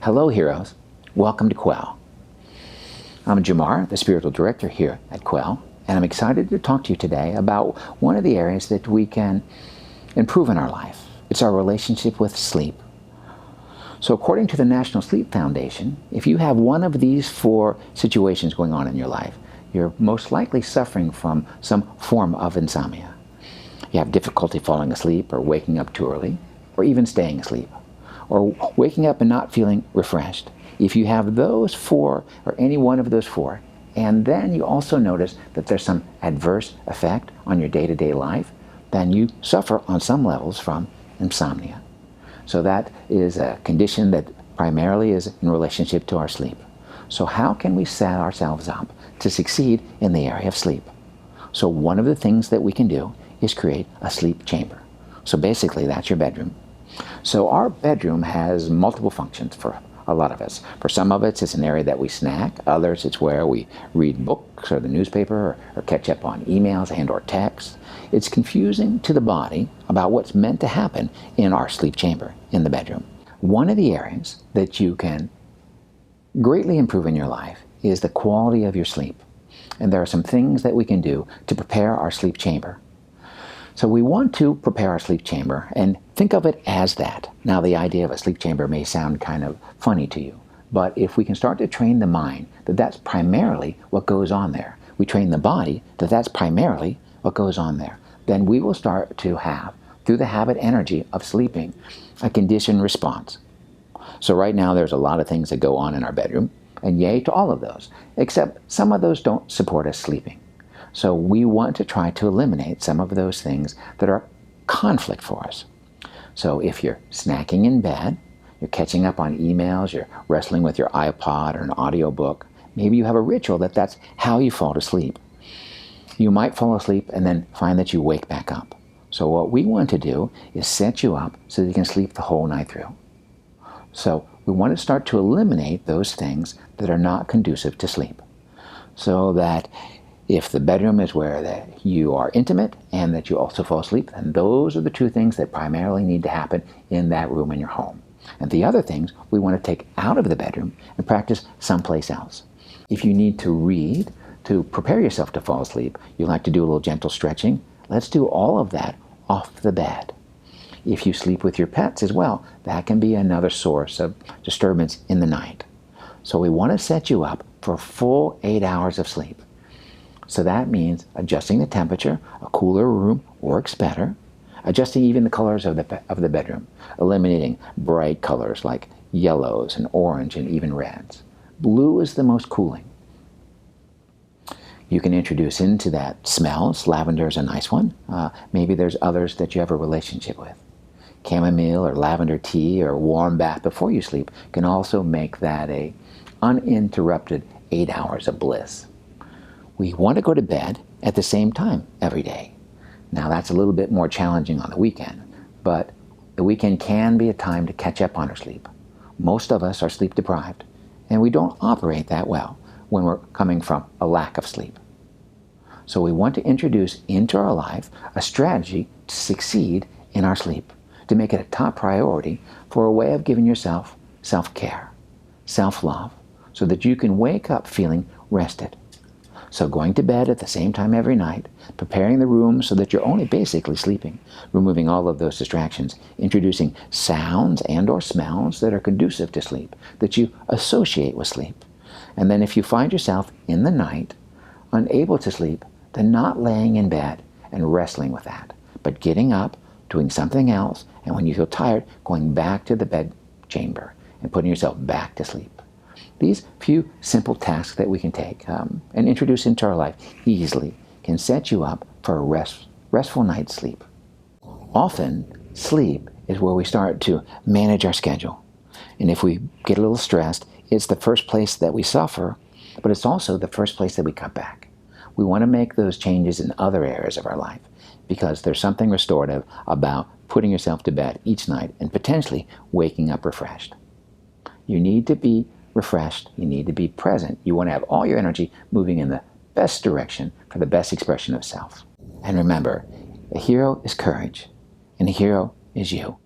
Hello, heroes. Welcome to Kvell. I'm Jamar, the spiritual director here at Kvell, and I'm excited to talk to you today about one of the areas that we can improve in our life. It's our relationship with sleep. So according to the National Sleep Foundation, if you have one of these 4 situations going on in your life, you're most likely suffering from some form of insomnia. You have difficulty falling asleep or waking up too early, or even staying asleep, or waking up and not feeling refreshed. If you have those 4, or any one of those 4, and then you also notice that there's some adverse effect on your day-to-day life, then you suffer on some levels from insomnia. So that is a condition that primarily is in relationship to our sleep. So how can we set ourselves up to succeed in the area of sleep? So one of the things that we can do is create a sleep chamber. So basically that's your bedroom. So our bedroom has multiple functions for a lot of us. For some of us, it's an area that we snack. Others, it's where we read books or the newspaper or catch up on emails and or texts. It's confusing to the body about what's meant to happen in our sleep chamber in the bedroom. One of the areas that you can greatly improve in your life is the quality of your sleep. And there are some things that we can do to prepare our sleep chamber. So we want to prepare our sleep chamber and think of it as that. Now the idea of a sleep chamber may sound kind of funny to you, but if we can start to train the mind that that's primarily what goes on there, we train the body that that's primarily what goes on there, then we will start to have, through the habit energy of sleeping, a conditioned response. So right now there's a lot of things that go on in our bedroom, and yay to all of those, except some of those don't support us sleeping. So we want to try to eliminate some of those things that are conflict for us. So if you're snacking in bed, you're catching up on emails, you're wrestling with your iPod or an audiobook, maybe you have a ritual that's how you fall to sleep. You might fall asleep and then find that you wake back up. So what we want to do is set you up so that you can sleep the whole night through. So we want to start to eliminate those things that are not conducive to sleep. So that if the bedroom is where you are intimate and that you also fall asleep, then those are the 2 things that primarily need to happen in that room in your home. And the other things we want to take out of the bedroom and practice someplace else. If you need to read to prepare yourself to fall asleep, you like to do a little gentle stretching, let's do all of that off the bed. If you sleep with your pets as well, that can be another source of disturbance in the night. So we want to set you up for a full 8 hours of sleep. So that means adjusting the temperature. A cooler room works better. Adjusting even the colors of the bedroom, eliminating bright colors like yellows and orange and even reds. Blue is the most cooling. You can introduce into that smells. Lavender is a nice one. Maybe there's others that you have a relationship with. Chamomile or lavender tea or warm bath before you sleep can also make that a uninterrupted 8 hours of bliss. We want to go to bed at the same time every day. Now that's a little bit more challenging on the weekend, but the weekend can be a time to catch up on our sleep. Most of us are sleep deprived, and we don't operate that well when we're coming from a lack of sleep. So we want to introduce into our life a strategy to succeed in our sleep, to make it a top priority for a way of giving yourself self-care, self-love, so that you can wake up feeling rested. So going to bed at the same time every night, preparing the room so that you're only basically sleeping, removing all of those distractions, introducing sounds and or smells that are conducive to sleep, that you associate with sleep. And then if you find yourself in the night unable to sleep, then not laying in bed and wrestling with that, but getting up, doing something else, and when you feel tired, going back to the bed chamber and putting yourself back to sleep. These few simple tasks that we can take and introduce into our life easily can set you up for a restful night's sleep. Often, sleep is where we start to manage our schedule. And if we get a little stressed, it's the first place that we suffer, but it's also the first place that we cut back. We want to make those changes in other areas of our life because there's something restorative about putting yourself to bed each night and potentially waking up refreshed. You need to be refreshed. You need to be present. You want to have all your energy moving in the best direction for the best expression of self. And remember, a hero is courage, and a hero is you.